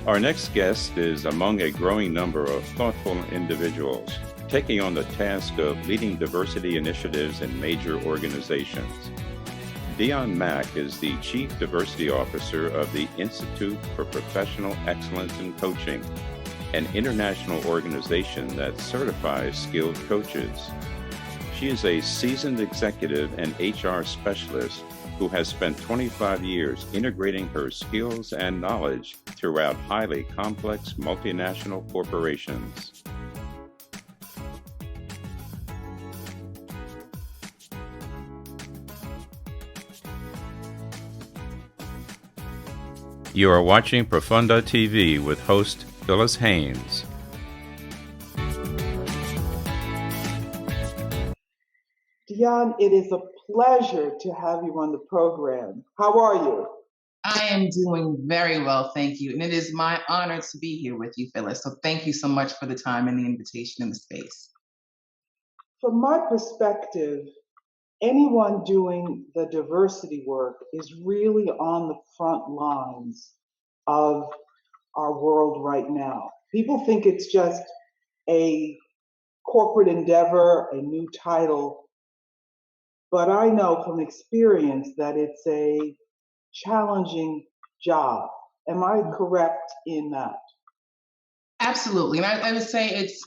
Our next guest is among a growing number of thoughtful individuals taking on the task of leading diversity initiatives in major organizations. Dionne Mack is the Chief Diversity Officer of the Institute for Professional Excellence in Coaching, an international organization that certifies skilled coaches. She is a seasoned executive and HR specialist who has spent 25 years integrating her skills and knowledge throughout highly complex multinational corporations. You are watching Profunda TV with host Phyllis Haynes. Dionne, it is a pleasure to have you on the program. How are you? I am doing very well, thank you. And it is my honor to be here with you, Phyllis. So thank you so much for the time and the invitation and the space. From my perspective, anyone doing the diversity work is really on the front lines of our world right now. People think it's just a corporate endeavor, a new title, but I know from experience that it's a challenging job. Am I correct in that? Absolutely. And I would say it's,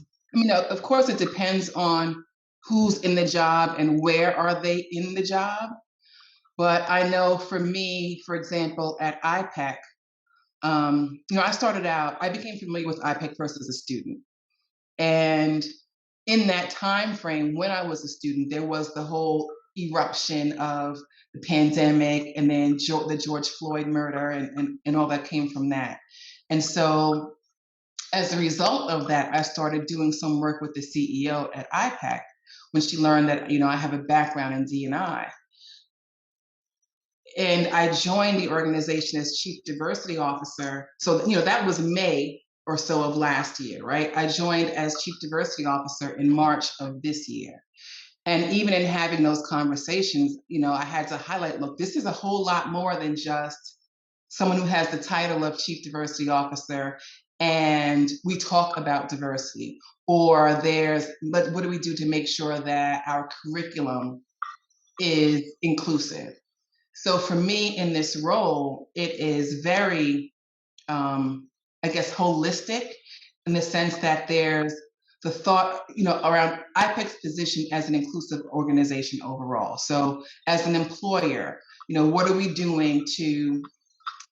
of course, it depends on who's in the job and where are they in the job. But I know for me, for example, at IPEC, I became familiar with IPEC first as a student. And in that time frame, when I was a student, there was the whole eruption of the pandemic and then the George Floyd murder and all that came from that. And so as a result of that, I started doing some work with the CEO at IPEC when she learned that, I have a background in D&I. And I joined the organization as Chief Diversity Officer. So, that was May or so of last year, right? I joined as Chief Diversity Officer in March of this year. And even in having those conversations, I had to highlight, look, this is a whole lot more than just someone who has the title of Chief Diversity Officer and we talk about diversity, or but what do we do to make sure that our curriculum is inclusive? So for me in this role, it is very, holistic in the sense that there's the thought, around IPEC's position as an inclusive organization overall. So as an employer, what are we doing to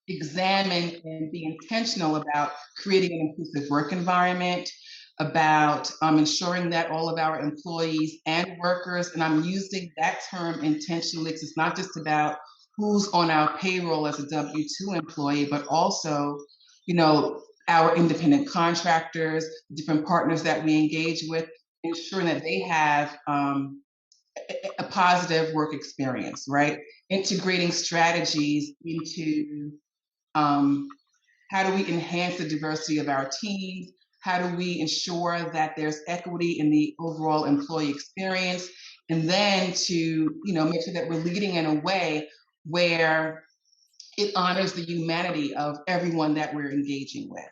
examine and be intentional about creating an inclusive work environment, about ensuring that all of our employees and workers, and I'm using that term intentionally because it's not just about who's on our payroll as a W-2 employee, but also, our independent contractors, different partners that we engage with, ensuring that they have a positive work experience, right? Integrating strategies into how do we enhance the diversity of our teams? How do we ensure that there's equity in the overall employee experience? And then to, make sure that we're leading in a way where it honors the humanity of everyone that we're engaging with.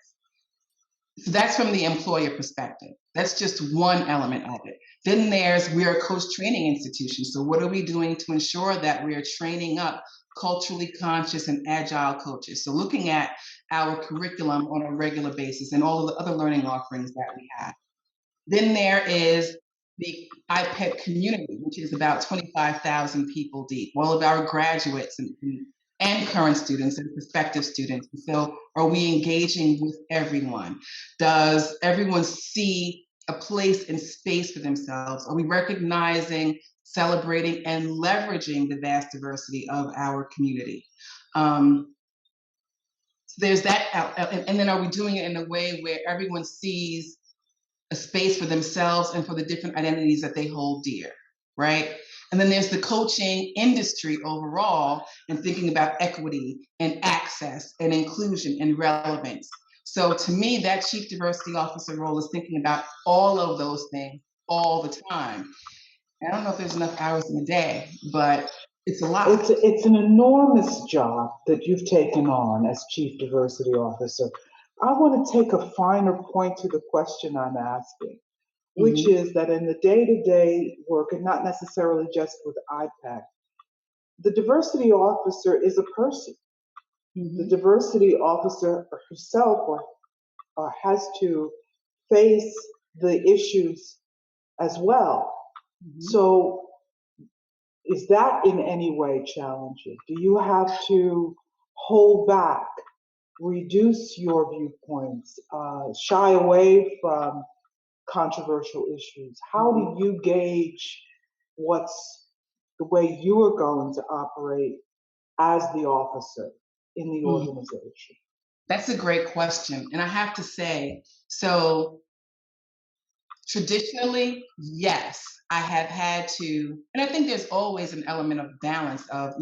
So that's from the employer perspective. That's just one element of it. Then we're a coach training institution. So what are we doing to ensure that we're training up culturally conscious and agile coaches? So looking at our curriculum on a regular basis and all of the other learning offerings that we have. Then there is the IPEC community, which is about 25,000 people deep, all of our graduates and current students and prospective students. So are we engaging with everyone? Does everyone see a place and space for themselves? Are we recognizing, celebrating, and leveraging the vast diversity of our community? So there's that, and then are we doing it in a way where everyone sees a space for themselves and for the different identities that they hold dear, right? And then there's the coaching industry overall and thinking about equity and access and inclusion and relevance. So to me, that Chief Diversity Officer role is thinking about all of those things all the time. I don't know if there's enough hours in a day, but it's a lot. It's an enormous job that you've taken on as Chief Diversity Officer. I want to take a finer point to the question I'm asking, which Mhm. is that in the day-to-day work, and not necessarily just with IPAC, the diversity officer is a person. The Mhm. diversity officer herself has to face the issues as well. Mhm. So, is that in any way challenging? Do you have to hold back, reduce your viewpoints, shy away from controversial issues? How Mhm. do you gauge what's the way you are going to operate as the officer in the Mhm. organization? That's a great question. And I have to say, so traditionally, yes, I have had to, and I think there's always an element of balance of,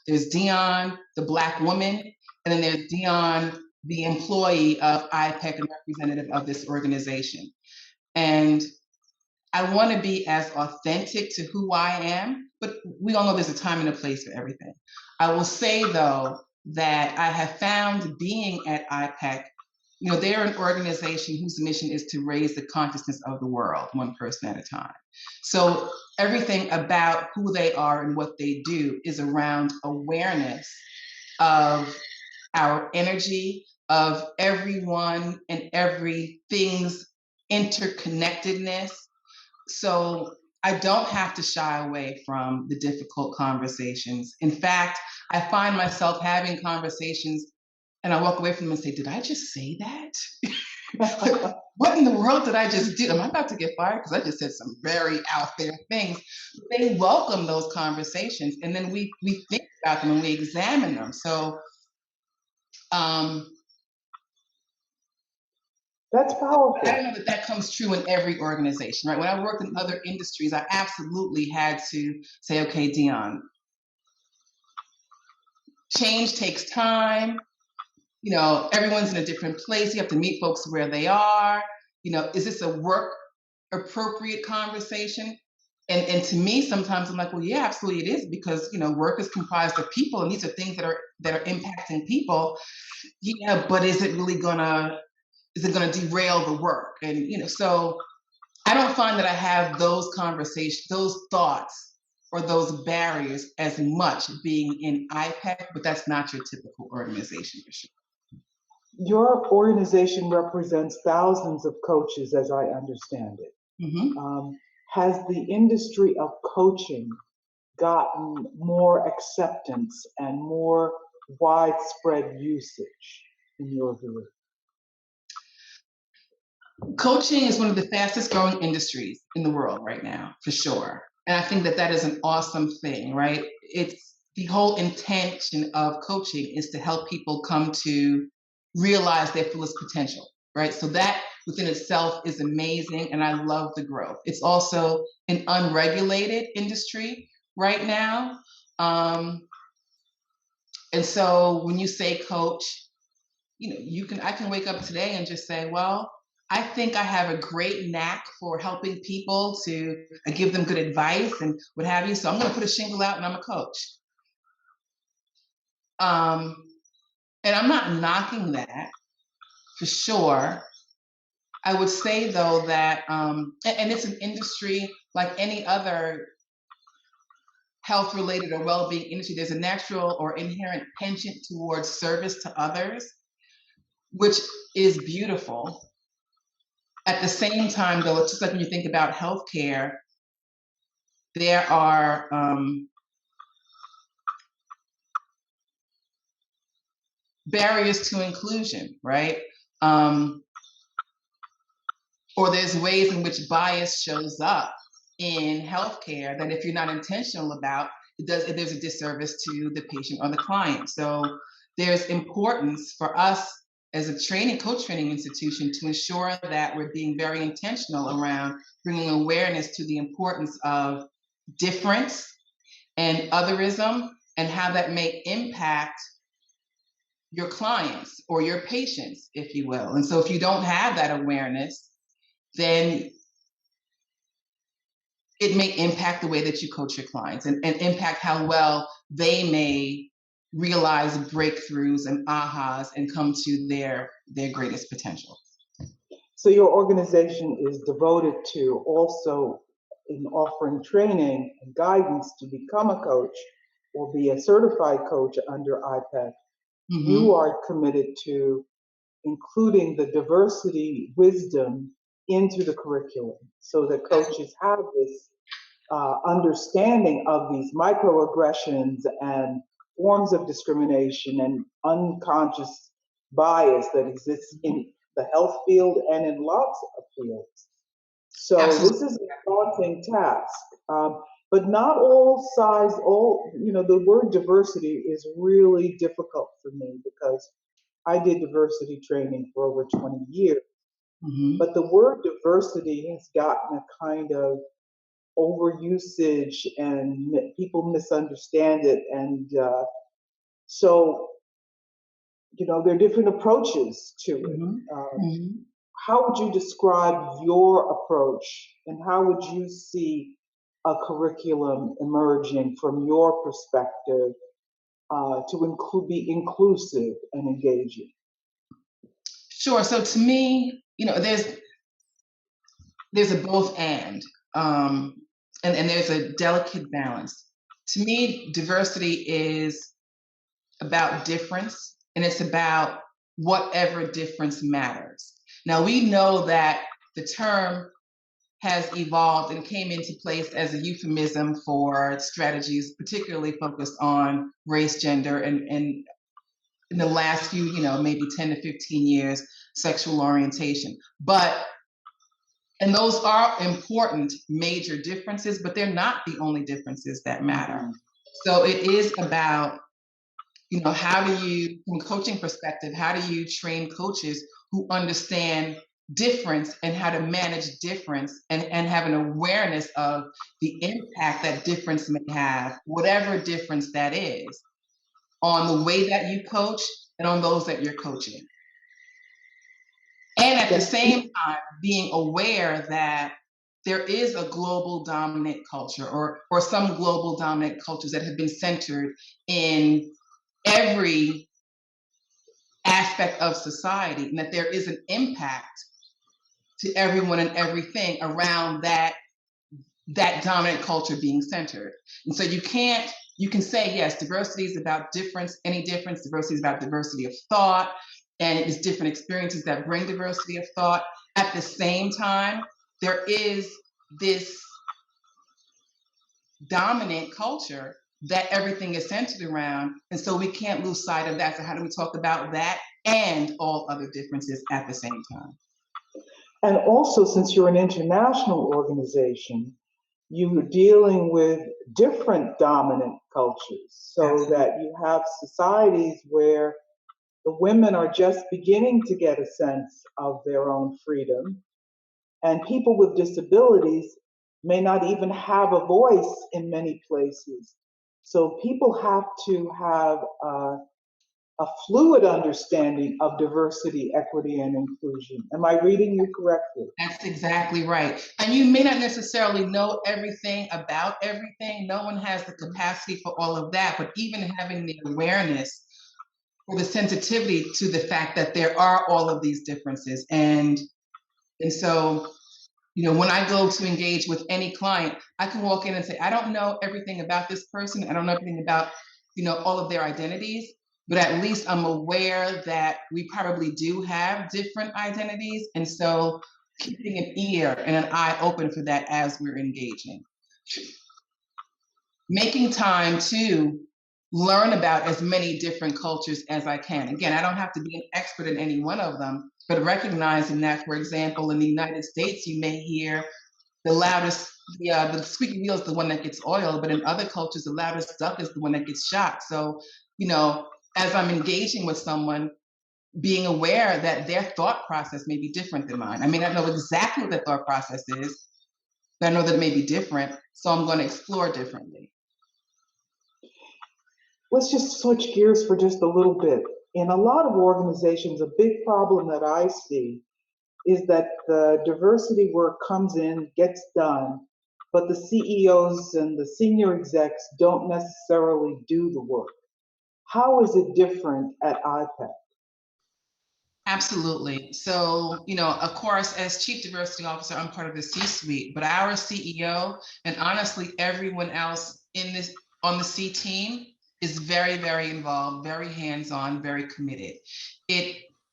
there's Dionne, the Black woman, and then there's Dionne, the employee of IPEC and representative of this organization. And I want to be as authentic to who I am, but we all know there's a time and a place for everything. I will say, though, that I have found being at IPEC, they're an organization whose mission is to raise the consciousness of the world, one person at a time. So everything about who they are and what they do is around awareness of our energy, of everyone and everything's interconnectedness. So I don't have to shy away from the difficult conversations. In fact, I find myself having conversations and I walk away from them and say, did I just say that? What in the world did I just do? Am I about to get fired? Because I just said some very out there things. They welcome those conversations and then we think about them and we examine them. So um, That's I powerful. don't know that that comes true in every organization, right? When I worked in other industries, I absolutely had to say, okay, Dionne, change takes time. Everyone's in a different place. You have to meet folks where they are. Is this a work appropriate conversation? And to me, sometimes I'm like, well, yeah, absolutely it is because work is comprised of people, and these are things that are impacting people. Yeah, but is it gonna derail the work? And so I don't find that I have those conversations, those thoughts, or those barriers as much being in IPEC, but that's not your typical organization for sure. Your organization represents thousands of coaches, as I understand it. Mm-hmm. Has the industry of coaching gotten more acceptance and more widespread usage in your view? Coaching is one of the fastest growing industries in the world right now, for sure. And I think that that is an awesome thing, right? It's the whole intention of coaching is to help people come to realize their fullest potential, right? So that within itself is amazing. And I love the growth. It's also an unregulated industry right now. Um, and so when you say coach, I can wake up today and just say, well, I think I have a great knack for helping people to give them good advice and what have you. So I'm going to put a shingle out and I'm a coach. Um, and I'm not knocking that for sure. I would say though that, and it's an industry like any other health related or well-being industry, there's a natural or inherent penchant towards service to others, which is beautiful. At the same time, though, it's just like when you think about healthcare, there are barriers to inclusion, right? Um, or there's ways in which bias shows up in healthcare that if you're not intentional about, there's a disservice to the patient or the client. So there's importance for us as a coach training institution to ensure that we're being very intentional around bringing awareness to the importance of difference and otherism and how that may impact your clients or your patients, if you will. And so if you don't have that awareness, then it may impact the way that you coach your clients and impact how well they may realize breakthroughs and ahas and come to their greatest potential. So your organization is devoted to also in offering training and guidance to become a coach or be a certified coach under IPEC. Mm-hmm. You are committed to including the diversity wisdom into the curriculum so that coaches have this understanding of these microaggressions and forms of discrimination and unconscious bias that exists in the health field and in lots of fields. So Absolutely. this is a daunting task, but not all sides, the word diversity is really difficult for me because I did diversity training for over 20 years. Mm-hmm. But the word diversity has gotten a kind of overusage and people misunderstand it. And so, there are different approaches to it. Mm-hmm. How would you describe your approach and how would you see a curriculum emerging from your perspective to be inclusive and engaging? Sure. So to me, there's a both and there's a delicate balance. To me, diversity is about difference, and it's about whatever difference matters. Now, we know that the term has evolved and came into place as a euphemism for strategies, particularly focused on race, gender, and in the last few, maybe 10 to 15 years, sexual orientation. And those are important major differences, but they're not the only differences that matter. So it is about, how do you, from a coaching perspective, how do you train coaches who understand difference and how to manage difference and have an awareness of the impact that difference may have, whatever difference that is, on the way that you coach and on those that you're coaching. And at the same time, being aware that there is a global dominant culture or some global dominant cultures that have been centered in every aspect of society, and that there is an impact to everyone and everything around that dominant culture being centered. And so you can say, yes, diversity is about difference, any difference. Diversity is about diversity of thought, and it's different experiences that bring diversity of thought. At the same time, there is this dominant culture that everything is centered around, and so we can't lose sight of that. So how do we talk about that and all other differences at the same time? And also, since you're an international organization, you're dealing with different dominant cultures, so that you have societies where the women are just beginning to get a sense of their own freedom, and people with disabilities may not even have a voice in many places. So people have to have a fluid understanding of diversity, equity, and inclusion. Am I reading you correctly? That's exactly right. And you may not necessarily know everything about everything. No one has the capacity for all of that, but even having the awareness or the sensitivity to the fact that there are all of these differences. And so, when I go to engage with any client, I can walk in and say, I don't know everything about this person. I don't know everything about, all of their identities, but at least I'm aware that we probably do have different identities. And so keeping an ear and an eye open for that as we're engaging. Making time to learn about as many different cultures as I can. Again, I don't have to be an expert in any one of them, but recognizing that, for example, in the United States, you may hear the loudest, the squeaky wheel is the one that gets oiled, but in other cultures, the loudest duck is the one that gets shot. So, as I'm engaging with someone, being aware that their thought process may be different than mine. I may not know exactly what their thought process is, but I know that it may be different, so I'm going to explore differently. Let's just switch gears for just a little bit. In a lot of organizations, a big problem that I see is that the diversity work comes in, gets done, but the CEOs and the senior execs don't necessarily do the work. How is it different at IPEC? Absolutely. So, of course, as Chief Diversity Officer, I'm part of the C-suite, but our CEO and honestly everyone else on the C team is very, very involved, very hands-on, very committed.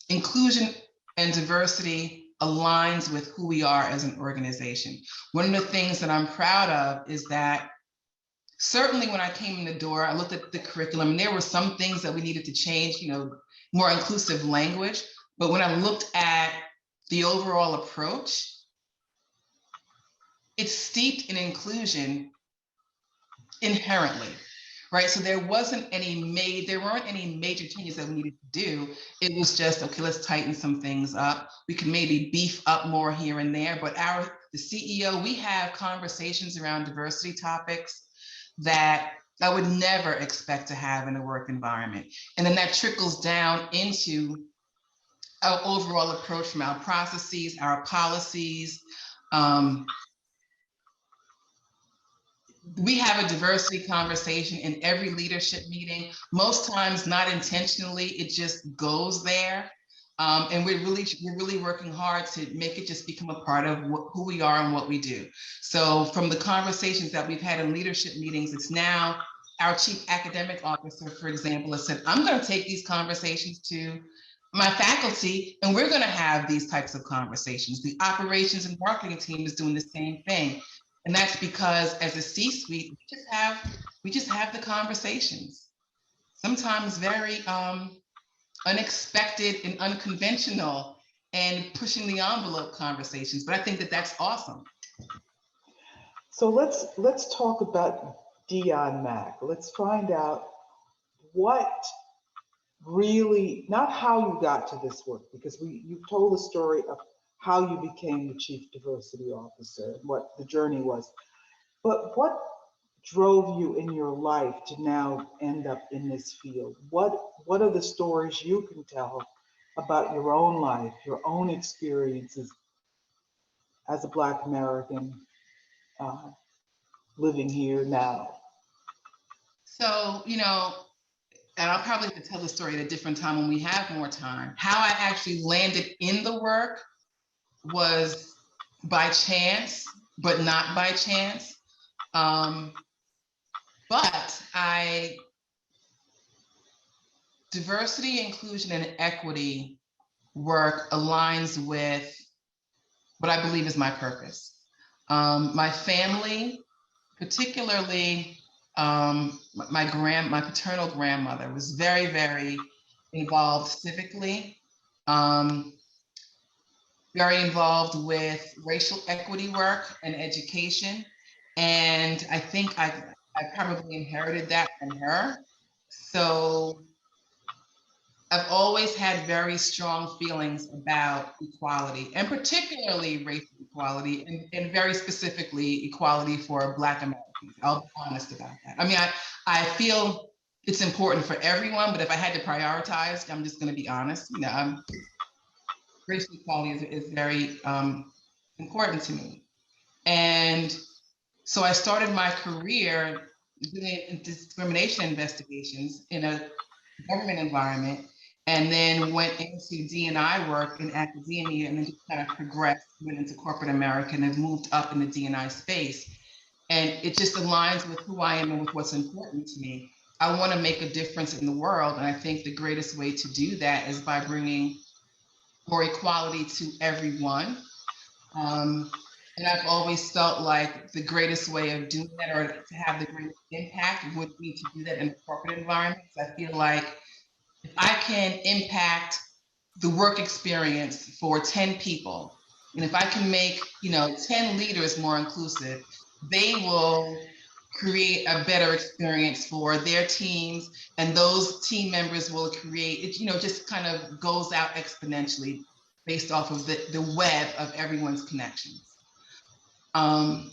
Inclusion and diversity aligns with who we are as an organization. One of the things that I'm proud of is that certainly when I came in the door, I looked at the curriculum and there were some things that we needed to change, more inclusive language. But when I looked at the overall approach, it's steeped in inclusion inherently, right? So there weren't any major changes that we needed to do. It was just, okay, let's tighten some things up. We can maybe beef up more here and there, but the CEO, we have conversations around diversity topics that I would never expect to have in a work environment. And then that trickles down into our overall approach from our processes, our policies. We have a diversity conversation in every leadership meeting. Most times, not intentionally, it just goes there. And we're really working hard to make it just become a part of who we are and what we do. So from the conversations that we've had in leadership meetings, it's now our Chief Academic Officer, for example, has said, I'm going to take these conversations to my faculty, and we're going to have these types of conversations. The operations and marketing team is doing the same thing. And that's because as a C-suite, we just have the conversations. Sometimes very unexpected and unconventional and pushing the envelope conversations. But I think that that's awesome. So let's talk about Dionne Mack. Let's find out what really, not how you got to this work, because you've told the story of how you became the Chief Diversity Officer, what the journey was, but what drove you in your life to now end up in this field? What are the stories you can tell about your own life, your own experiences as a Black American living here now? So, and I'll probably have to tell the story at a different time when we have more time. How I actually landed in the work was by chance, but not by chance. But diversity, inclusion, and equity work aligns with what I believe is my purpose. My family, particularly my paternal grandmother, was very, very involved civically, very involved with racial equity work and education. And I think I probably inherited that from her. So I've always had very strong feelings about equality, and particularly racial equality, and very specifically equality for Black Americans. I'll be honest about that. I mean, I feel it's important for everyone, but if I had to prioritize, I'm just going to be honest. Racial equality is very important to me. And so I started my career doing discrimination investigations in a government environment, and then went into D&I work in academia, and then just kind of progressed, went into corporate America, and then moved up in the D&I space. And it just aligns with who I am and with what's important to me. I want to make a difference in the world, and I think the greatest way to do that is by bringing more equality to everyone. And I've always felt like the greatest way of doing that, or to have the greatest impact, would be to do that in a corporate environment. I feel like if I can impact the work experience for 10 people, and if I can make 10 leaders more inclusive, they will create a better experience for their teams, and those team members will create it. Just kind of goes out exponentially based off of the web of everyone's connections. And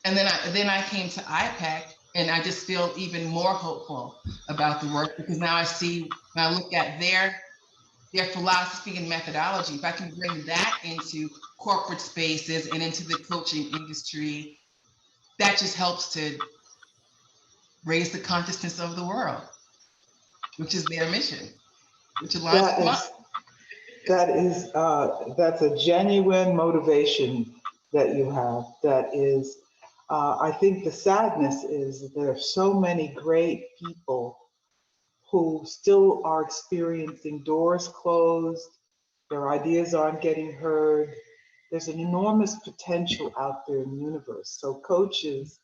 then I came to IPEC, and I just feel even more hopeful about the work, because now when I look at their philosophy and methodology, if I can bring that into corporate spaces and into the coaching industry, that just helps to raise the consciousness of the world, which is their mission, which aligns That with mine. that's a genuine motivation that you have. That is, I think the sadness is that there are so many great people who still are experiencing doors closed, their ideas aren't getting heard. There's an enormous potential out there in the universe. So coaches,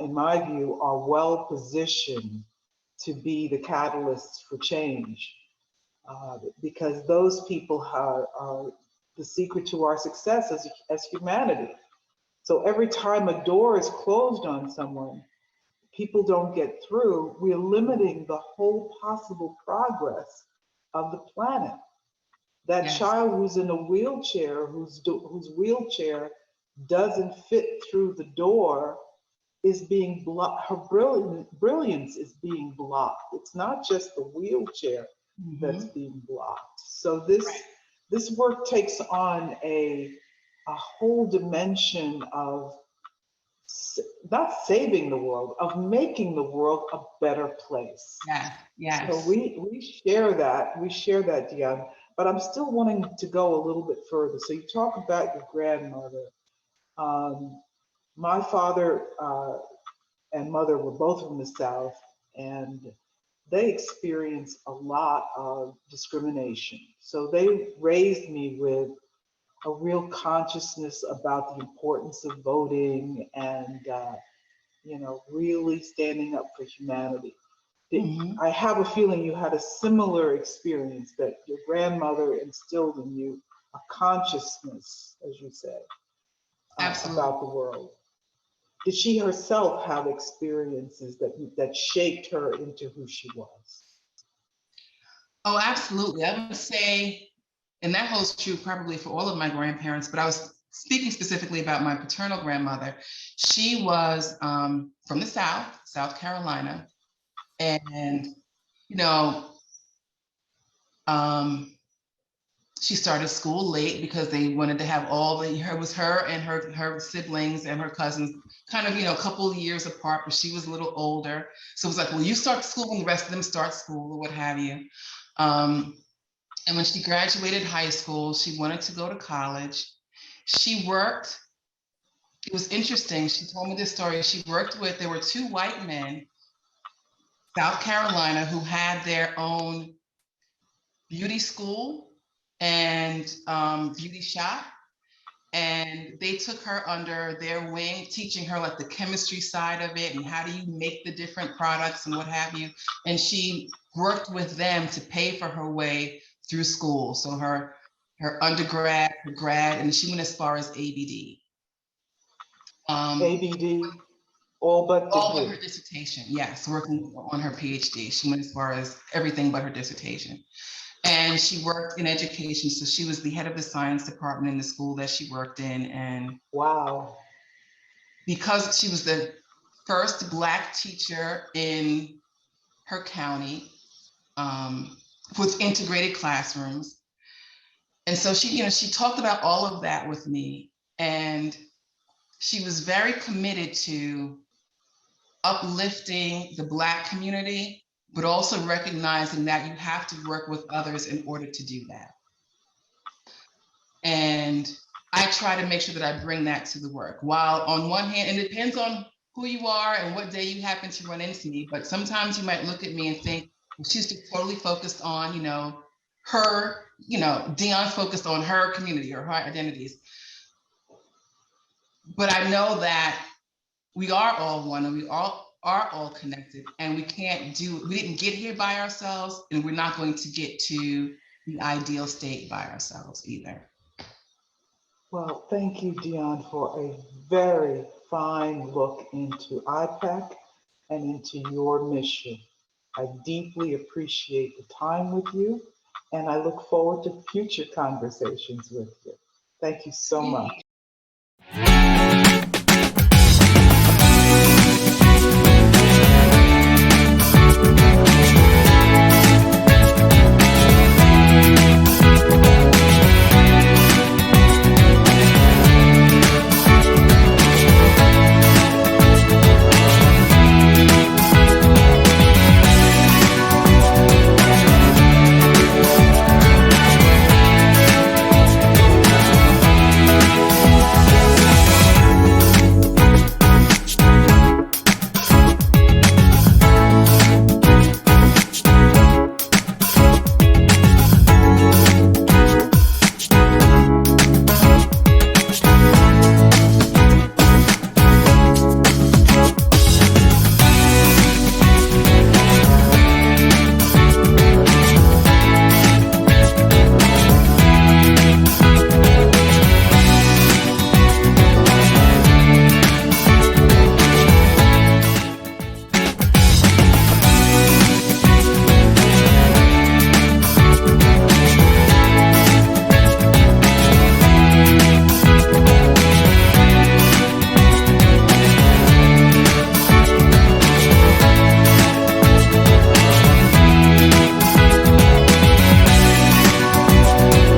in my view, are well positioned to be the catalysts for change, because those people are the secret to our success as humanity. So every time a door is closed on someone, people don't get through, we're limiting the whole possible progress of the planet. That Yes. child who's in a wheelchair, whose wheelchair doesn't fit through the door, is being blocked. Her brilliance is being blocked. It's not just the wheelchair that's being blocked. So this work takes on a whole dimension of not saving the world, of making the world a better place. Yeah, yes. So we share that. We share that, Dionne. But I'm still wanting to go a little bit further. So you talk about your grandmother. My father and mother were both from the South, and they experienced a lot of discrimination. So they raised me with a real consciousness about the importance of voting and really standing up for humanity. I have a feeling you had a similar experience, that your grandmother instilled in you a consciousness, as you said, about the world. Did she herself have experiences that shaped her into who she was? Oh, absolutely. I would say, and that holds true probably for all of my grandparents, but I was speaking specifically about my paternal grandmother. She was from the South, South Carolina, and you know, she started school late because they wanted to have her and her siblings and her cousins kind of, a couple of years apart, but she was a little older. So it was like, well, you start school when the rest of them start school or what have you. And when she graduated high school, she wanted to go to college. She worked. It was interesting. She told me this story. There were two white men, South Carolina, who had their own beauty school and beauty shop. And they took her under their wing, teaching her like the chemistry side of it and how do you make the different products and what have you. And she worked with them to pay for her way through school. So her undergrad, her grad, and she went as far as ABD. ABD, all but her dissertation, yes, working on her PhD. She went as far as everything but her dissertation. And she worked in education, so she was the head of the science department in the school that she worked in. And wow, because she was the first Black teacher in her county with integrated classrooms, and so she talked about all of that with me, and she was very committed to uplifting the Black community, but also recognizing that you have to work with others in order to do that. And I try to make sure that I bring that to the work. While on one hand, and it depends on who you are and what day you happen to run into me, but sometimes you might look at me and think, well, she's just totally focused on, her, Dionne's focused on her community or her identities. But I know that we are all one and we all are all connected, and we didn't get here by ourselves, and we're not going to get to the ideal state by ourselves either. Well, thank you, Dionne, for a very fine look into IPEC and into your mission. I deeply appreciate the time with you, and I look forward to future conversations with you. Thank you so much.